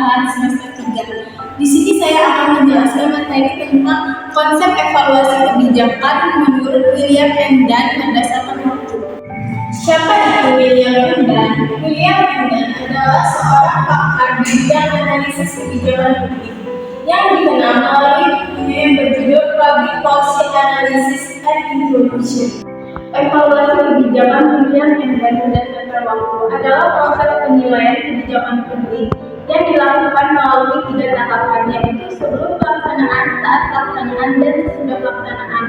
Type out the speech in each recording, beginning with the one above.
pertengahan semester 3. Di sini saya akan menjelaskan materi tentang konsep evaluasi kebijakan menurut William Engdan berdasarkan waktu. Siapa itu William Engdan? William Engdan adalah seorang pakar bidang analisis kebijakan publik yang dikenal melalui bukunya yang berjudul Public Policy Analysis and Introduction. Evaluasi kebijakan William Engdan berdasarkan waktu adalah proses penilaian kebijakan publik yang dilakukan melalui 3 tahapan, yaitu sebelum pelaksanaan, saat pelaksanaan, dan sesudah pelaksanaan,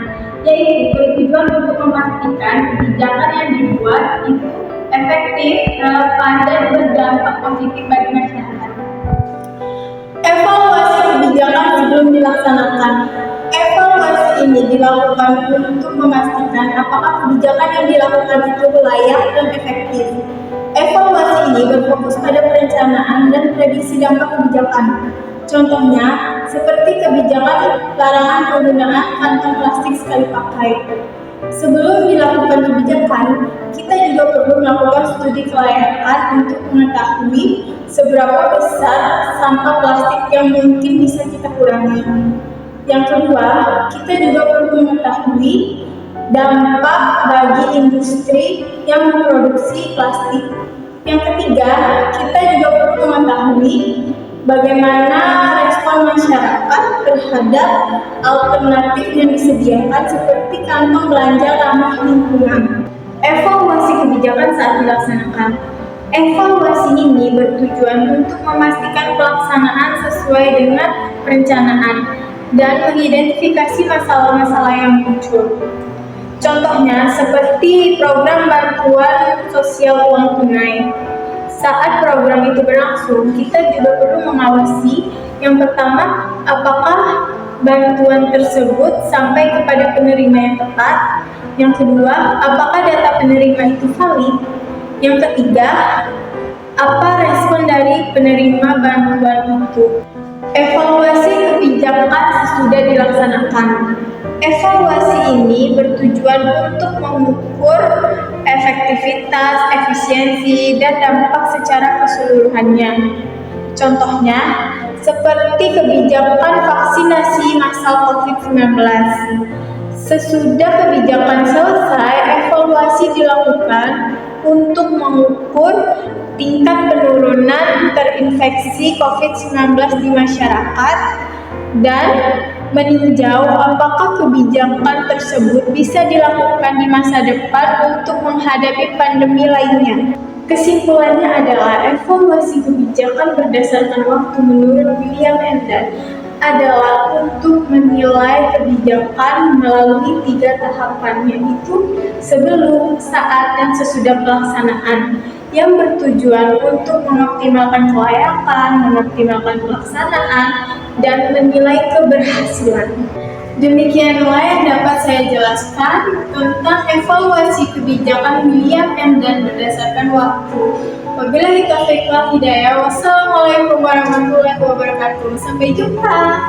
yaitu bertujuan untuk memastikan kebijakan yang dibuat itu efektif, relevan, dan berdampak positif bagi masyarakat. Evaluasi kebijakan sebelum dilaksanakan. Evaluasi ini dilakukan untuk memastikan apakah kebijakan yang dilakukan itu layak dan efektif. Evaluasi ini berfokus pada perencanaan dan prediksi dampak kebijakan. Contohnya, seperti kebijakan larangan penggunaan kantong plastik sekali pakai. Sebelum dilakukan kebijakan, kita juga perlu melakukan studi kelayakan untuk mengetahui seberapa besar sampah plastik yang mungkin bisa kita kurangi. Yang kedua, kita juga perlu mengetahui dampak bagi industri yang memproduksi plastik. Yang ketiga, kita juga perlu mengetahui bagaimana respon masyarakat terhadap alternatif yang disediakan seperti kantong belanja ramah lingkungan. Evaluasi kebijakan saat dilaksanakan. Evaluasi ini bertujuan untuk memastikan pelaksanaan sesuai dengan perencanaan dan mengidentifikasi masalah-masalah yang muncul. Contohnya seperti program bantuan sosial uang tunai. Saat program itu berlangsung, kita juga perlu mengawasi yang pertama, apakah bantuan tersebut sampai kepada penerima yang tepat. Yang kedua, apakah data penerima itu valid. Yang ketiga, apa respon dari penerima bantuan itu. Evaluasi kebijakan sesudah dilaksanakan. Evaluasi ini bertujuan untuk mengukur efektivitas, efisiensi, dan dampak secara keseluruhannya. Contohnya, seperti kebijakan vaksinasi massal COVID-19. Sesudah kebijakan selesai, evaluasi dilakukan untuk mengukur tingkat penurunan terinfeksi COVID-19 di masyarakat dan meninjau apakah kebijakan tersebut bisa dilakukan di masa depan untuk menghadapi pandemi lainnya. Kesimpulannya adalah evaluasi kebijakan berdasarkan waktu menurut William Engdan adalah untuk menilai kebijakan melalui 3 tahapan, yaitu sebelum, saat, dan sesudah pelaksanaan, yang bertujuan untuk mengoptimalkan kelayakan, mengoptimalkan pelaksanaan, dan menilai keberhasilan. Demikianlah yang dapat saya jelaskan tentang evaluasi kebijakan William Engdan berdasarkan waktu. Wabillahi taufiq wal hidayah. Wassalamualaikum warahmatullahi wabarakatuh. Sampai jumpa.